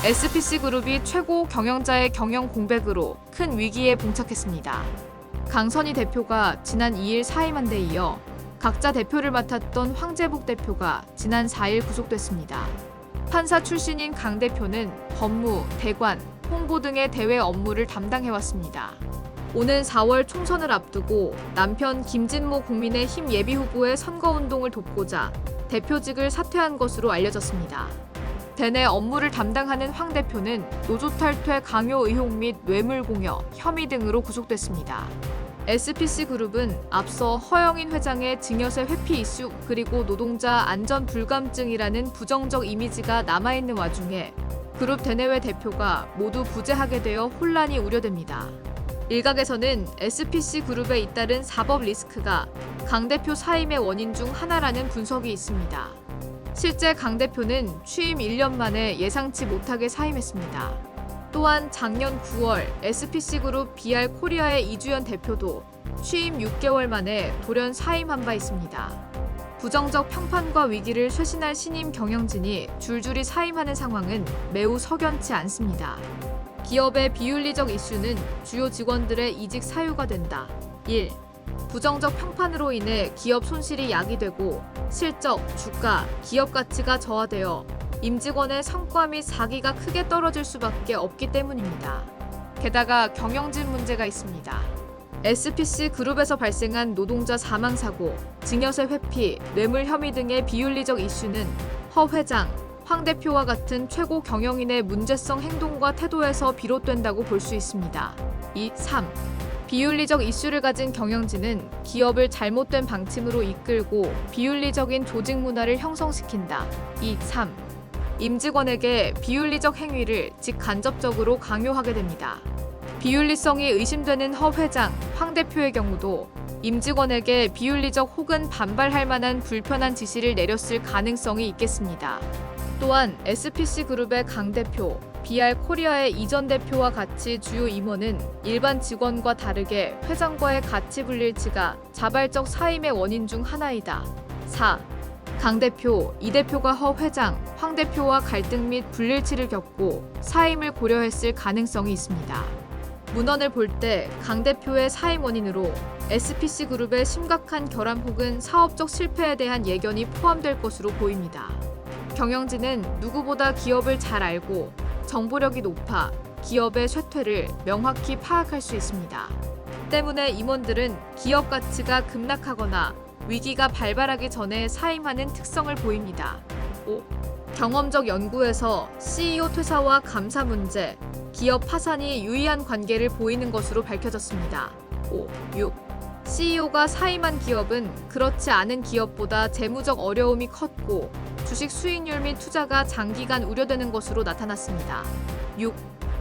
SPC그룹이 최고 경영자의 경영 공백으로 큰 위기에 봉착했습니다. 강선희 대표가 지난 2일 사임한 데 이어 각자 대표를 맡았던 황재복 대표가 지난 4일 구속됐습니다. 판사 출신인 강 대표는 법무, 대관, 홍보 등의 대외 업무를 담당해왔습니다. 오는 4월 총선을 앞두고 남편 김진모 국민의힘 예비후보의 선거운동을 돕고자 대표직을 사퇴한 것으로 알려졌습니다. 대내 업무를 담당하는 황 대표는 노조 탈퇴 강요 의혹 및 뇌물공여, 혐의 등으로 구속됐습니다. SPC그룹은 앞서 허영인 회장의 증여세 회피 이슈 그리고 노동자 안전 불감증이라는 부정적 이미지가 남아있는 와중에 그룹 대내외 대표가 모두 부재하게 되어 혼란이 우려됩니다. 일각에서는 SPC그룹에 잇따른 사법 리스크가 강 대표 사임의 원인 중 하나라는 분석이 있습니다. 실제 강 대표는 취임 1년 만에 예상치 못하게 사임했습니다. 또한 작년 9월 SPC그룹 BR코리아의 이주연 대표도 취임 6개월 만에 돌연 사임한 바 있습니다. 부정적 평판과 위기를 쇄신할 신임 경영진이 줄줄이 사임하는 상황은 매우 석연치 않습니다. 기업의 비윤리적 이슈는 주요 직원들의 이직 사유가 된다. 1. 부정적 평판으로 인해 기업 손실이 야기되고 실적, 주가, 기업 가치가 저하되어 임직원의 성과 및 사기가 크게 떨어질 수밖에 없기 때문입니다. 게다가 경영진 문제가 있습니다. SPC그룹에서 발생한 노동자 사망 사고, 증여세 회피, 뇌물 혐의 등의 비윤리적 이슈는 허 회장, 황 대표와 같은 최고 경영인의 문제성 행동과 태도에서 비롯된다고 볼 수 있습니다. 2. 3. 비윤리적 이슈를 가진 경영진은 기업을 잘못된 방침으로 이끌고 비윤리적인 조직 문화를 형성시킨다. 2. 3. 임직원에게 비윤리적 행위를 직간접적으로 강요하게 됩니다. 비윤리성이 의심되는 허 회장, 황 대표의 경우도 임직원에게 비윤리적 혹은 반발할 만한 불편한 지시를 내렸을 가능성이 있겠습니다. 또한 SPC그룹의 강 대표, BR코리아의 이전 대표와 같이 주요 임원은 일반 직원과 다르게 회장과의 가치 불일치가 자발적 사임의 원인 중 하나이다. 4. 강 대표, 이 대표가 허 회장, 황 대표와 갈등 및 불일치를 겪고 사임을 고려했을 가능성이 있습니다. 문헌을 볼 때 강 대표의 사임 원인으로 SPC그룹의 심각한 결함 혹은 사업적 실패에 대한 예견이 포함될 것으로 보입니다. 경영진은 누구보다 기업을 잘 알고 정보력이 높아 기업의 쇠퇴를 명확히 파악할 수 있습니다. 때문에 임원들은 기업 가치가 급락하거나 위기가 발발하기 전에 사임하는 특성을 보입니다. 5. 경험적 연구에서 CEO 퇴사와 감사 문제, 기업 파산이 유의한 관계를 보이는 것으로 밝혀졌습니다. 5. 6. CEO가 사임한 기업은 그렇지 않은 기업보다 재무적 어려움이 컸고 주식 수익률 및 투자가 장기간 우려되는 것으로 나타났습니다. 6.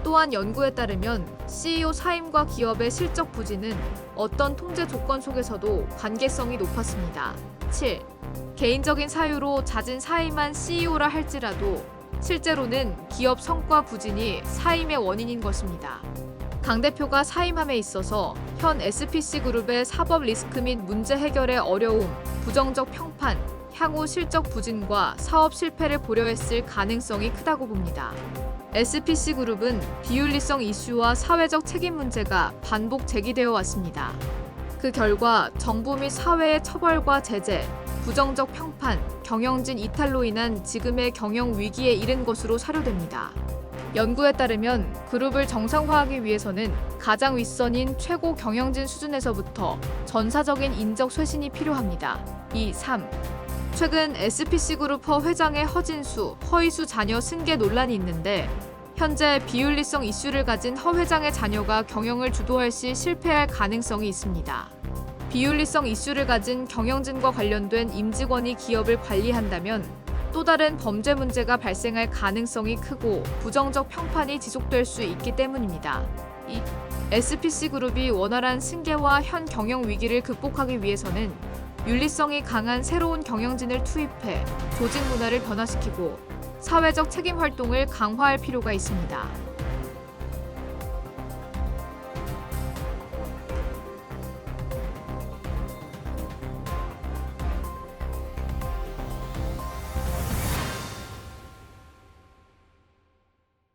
또한 연구에 따르면 CEO 사임과 기업의 실적 부진은 어떤 통제 조건 속에서도 관계성이 높았습니다. 7. 개인적인 사유로 잦은 사임한 CEO라 할지라도 실제로는 기업 성과 부진이 사임의 원인인 것입니다. 강 대표가 사임함에 있어서 현 SPC그룹의 사법 리스크 및 문제 해결의 어려움, 부정적 평판, 향후 실적 부진과 사업 실패를 고려했을 가능성이 크다고 봅니다. SPC그룹은 비윤리성 이슈와 사회적 책임 문제가 반복 제기되어 왔습니다. 그 결과 정부 및 사회의 처벌과 제재, 부정적 평판, 경영진 이탈로 인한 지금의 경영 위기에 이른 것으로 사료됩니다. 연구에 따르면 그룹을 정상화하기 위해서는 가장 윗선인 최고 경영진 수준에서부터 전사적인 인적 쇄신이 필요합니다. 2. 3. 최근 SPC그룹 허 회장의 허진수, 허이수 자녀 승계 논란이 있는데 현재 비윤리성 이슈를 가진 허 회장의 자녀가 경영을 주도할 시 실패할 가능성이 있습니다. 비윤리성 이슈를 가진 경영진과 관련된 임직원이 기업을 관리한다면 또 다른 범죄 문제가 발생할 가능성이 크고 부정적 평판이 지속될 수 있기 때문입니다. 2. SPC그룹이 원활한 승계와 현 경영 위기를 극복하기 위해서는 윤리성이 강한 새로운 경영진을 투입해 조직 문화를 변화시키고 사회적 책임 활동을 강화할 필요가 있습니다.